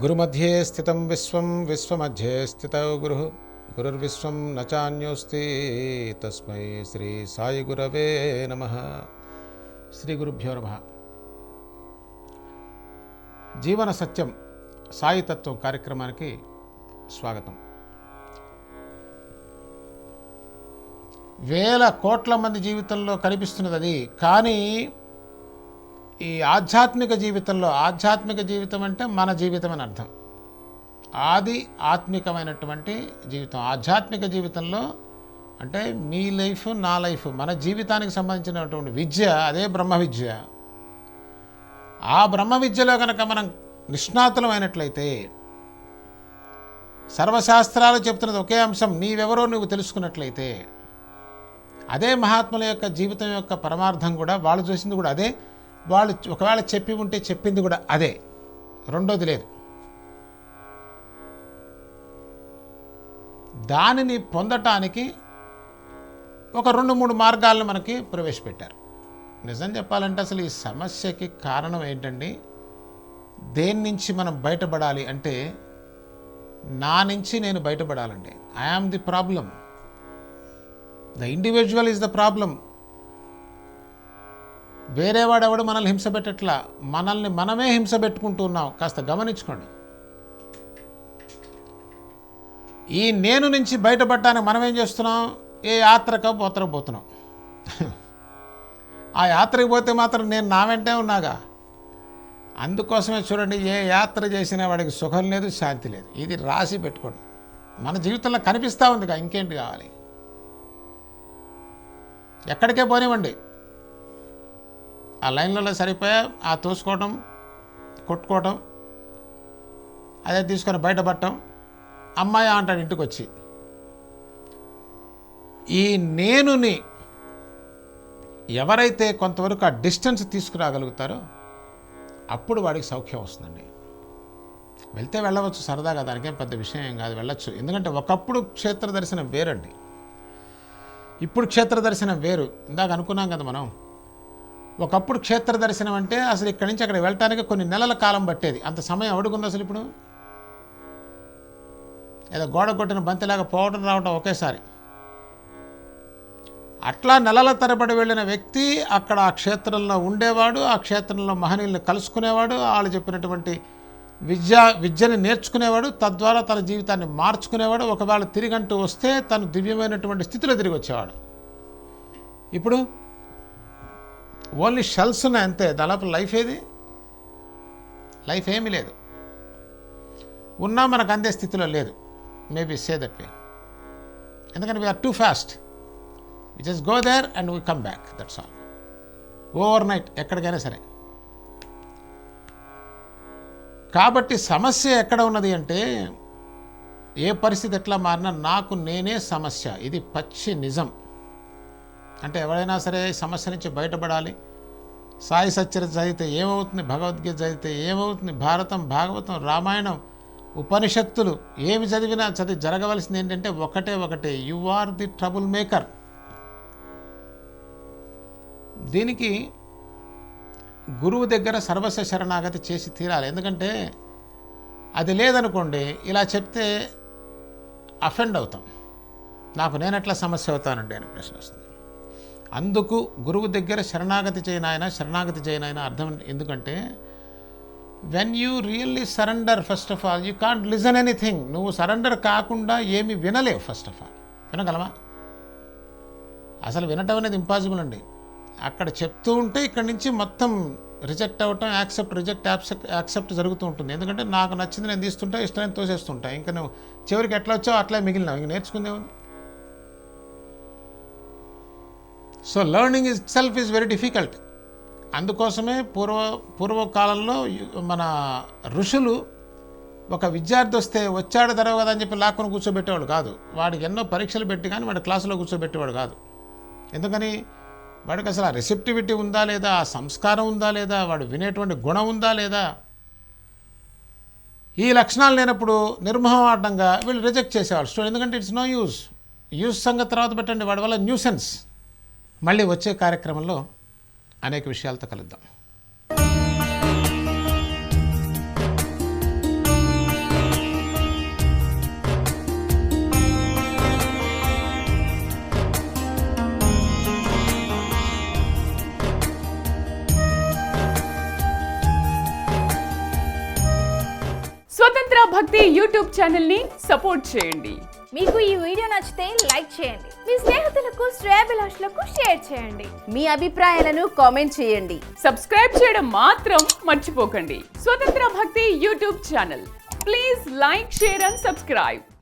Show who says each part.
Speaker 1: గురుమధ్యే స్థితం విశ్వం విశ్వమధ్యే స్థితౌ గురుః గురుర్విశ్వం న చాన్యోస్తి తస్మై శ్రీ సాయి గురవే నమః. శ్రీ గురుభ్యో నమః. జీవన సత్యం సాయి తత్వం కార్యక్రమానికి స్వాగతం. వేల కోట్ల మంది జీవితంలో కనిపిస్తున్నది అది. కానీ ఈ ఆధ్యాత్మిక జీవితం అంటే మన జీవితం అని అర్థం. ఆది ఆత్మికమైనటువంటి జీవితం. ఆధ్యాత్మిక జీవితంలో అంటే మీ లైఫ్, నా లైఫ్, మన జీవితానికి సంబంధించినటువంటి విద్య, అదే బ్రహ్మ విద్య. ఆ బ్రహ్మ విద్యలో కనుక మనం నిష్ణాతులం అయినట్లయితే, సర్వశాస్త్రాలు చెప్తున్నది ఒకే అంశం, నీవెవరో నువ్వు తెలుసుకున్నట్లయితే, అదే మహాత్ముల యొక్క జీవితం యొక్క పరమార్థం కూడా. వాళ్ళు చూసింది కూడా అదే, వాళ్ళు ఒకవేళ చెప్పి ఉంటే చెప్పింది కూడా అదే, రెండోది లేదు. దానిని పొందటానికి ఒక 2-3 మార్గాలను మనకి ప్రవేశపెట్టారు. నిజం చెప్పాలంటే అసలు ఈ సమస్యకి కారణం ఏంటండి? దేని నుంచి మనం బయటపడాలి అంటే, నా నుంచి నేను బయటపడాలండి. I am the problem. The individual is the problem. వేరేవాడెవడు మనల్ని హింస పెట్టట్లా, మనల్ని మనమే హింస పెట్టుకుంటూ ఉన్నాం. కాస్త గమనించుకోండి. ఈ నేను నుంచి బయటపడటానికి మనం ఏం చేస్తున్నాం? ఏ యాత్రకు పోతున్నాం. ఆ యాత్రకు పోతే మాత్రం నేను నా వెంటే ఉన్నాగా. అందుకోసమే చూడండి, ఏ యాత్ర చేసినా వాడికి సుఖం లేదు, శాంతి లేదు. ఇది రాసి పెట్టుకోండి. మన జీవితంలో కనిపిస్తూ ఉందిగా, ఇంకేంటి కావాలి? ఎక్కడికే పోనివ్వండి, ఆ లైన్లలో సరిపోయా ఆ తోసుకోవటం, కొట్టుకోవటం, అదే తీసుకొని బయటపడటం. అమ్మాయి అంటాడు ఇంటికి వచ్చి. ఈ నేనుని ఎవరైతే కొంతవరకు ఆ డిస్టెన్స్ తీసుకురాగలుగుతారో అప్పుడు వాడికి సౌఖ్యం వస్తుందండి. వెళ్తే వెళ్ళవచ్చు సరదాగా, దానికేం పెద్ద విషయం ఏం కాదు, వెళ్ళచ్చు. ఎందుకంటే ఒకప్పుడు క్షేత్ర దర్శనం వేరండి, ఇప్పుడు క్షేత్ర దర్శనం వేరు. ఇందాక అనుకున్నాం కదా మనం, ఒకప్పుడు క్షేత్ర దర్శనం అంటే అసలు ఇక్కడి నుంచి అక్కడ వెళ్ళటానికి కొన్ని నెలల కాలం పట్టేది. అంత సమయం అడుగుంది అసలు ఇప్పుడు? ఏదో గోడ కొట్టిన బంతిలాగా పోవడం రావడం ఒకేసారి. అట్లా నెలల తరబడి వెళ్ళిన వ్యక్తి అక్కడ ఆ క్షేత్రంలో ఉండేవాడు, ఆ క్షేత్రంలో మహనీయుల్ని కలుసుకునేవాడు, వాళ్ళు చెప్పినటువంటి విద్యని నేర్చుకునేవాడు, తద్వారా తన జీవితాన్ని మార్చుకునేవాడు. ఒకవేళ తిరిగంటూ వస్తే తను దివ్యమైనటువంటి స్థితిలో తిరిగి వచ్చేవాడు. ఇప్పుడు ఓన్లీ షెల్స్ ఉన్నాయి అంతే. దాదాపు లైఫ్ ఏది? లైఫ్ ఏమీ లేదు. ఉన్నా మనకు అందే స్థితిలో లేదు. Maybe say that way. ఎందుకంటే we are too fast. We just go there and we come back, that's all. Overnight ఎక్కడికైనా సరే. కాబట్టి సమస్య ఎక్కడ ఉన్నది అంటే, ఏ పరిస్థితి ఎట్లా మారినా నాకు నేనే సమస్య. ఇది పచ్చి నిజం. అంటే ఎవరైనా సరే సమస్య నుంచి బయటపడాలి. సాయి సచ్చరిత చదివితే ఏమవుతుంది, భగవద్గీత చదివితే ఏమవుతుంది, భారతం, భాగవతం, రామాయణం, ఉపనిషత్తులు ఏమి చదివినా జరగవలసింది ఏంటంటే ఒకటే, you are the trouble maker. దీనికి గురువు దగ్గర సర్వస్వ శరణాగతి చేసి తీరాలి. ఎందుకంటే అది లేదనుకోండి, ఇలా చెప్తే అఫెండ్ అవుతాం. నాకు నేనెట్లా సమస్య అవుతానండి అని ప్రశ్న వస్తుంది. అందుకు గురువు దగ్గర శరణాగతి చేయనాయన అర్థం. ఎందుకంటే when you really surrender, first of all you can't listen anything. నువ్వు సరెండర్ కాకుండా ఏమి వినలేవు. ఫస్ట్ ఆఫ్ ఆల్ వినగలవా? అసలు వినటం అనేది ఇంపాసిబుల్ అండి. అక్కడ చెప్తూ ఉంటే ఇక్కడి నుంచి మొత్తం రిజెక్ట్ అవ్వటం, యాక్సెప్ట్ జరుగుతూ ఉంటుంది. ఎందుకంటే నాకు నచ్చింది నేను తీస్తుంటా, ఇష్టమైన తోసేస్తుంటా. ఇంకా నువ్వు చివరికి ఎట్లా వచ్చావు అట్లా మిగిలినావు, ఇంక నేర్చుకుందే ఉంది. So learning it self is very difficult. అందుకోసమే పూర్వకాలంలో మన ఋషులు ఒక విద్యార్థి వస్తే వచ్చాడు తెరవ కదా అని చెప్పి లాక్కుని కూర్చోబెట్టేవాడు కాదు. వాడికి ఎన్నో పరీక్షలు పెట్టి కానీ వాడి క్లాసులో కూర్చోబెట్టేవాడు కాదు. ఎందుకని? వాడికి అసలు ఆ రిసెప్టివిటీ ఉందా లేదా, ఆ సంస్కారం ఉందా లేదా, వాడు వినేటువంటి గుణం ఉందా లేదా, ఈ లక్షణాలు లేనప్పుడు నిర్మోహమాటంగా వీళ్ళు రిజెక్ట్ చేసేవాళ్ళు. ఎందుకంటే ఇట్స్ నో యూజ్ సంగతి తర్వాత పెట్టండి, వాడి వల్ల న్యూసెన్స్. మళ్ళీ వచ్చే కార్యక్రమంలో అనేక విషయాలతో కలుద్దాం.
Speaker 2: భక్తి యూట్యూబ్ ఛానల్ ని సపోర్ట్ చేయండి.
Speaker 3: మీకు ఈ వీడియో నచ్చితే లైక్ చేయండి, మీ స్నేహితులకు శ్రేయోభిలాషులకు షేర్ చేయండి,
Speaker 4: మీ అభిప్రాయాలను కామెంట్ చేయండి.
Speaker 2: సబ్స్క్రైబ్ చేయడం మాత్రం మర్చిపోకండి. స్వతంత్ర భక్తి YouTube channel. Please like, share and subscribe.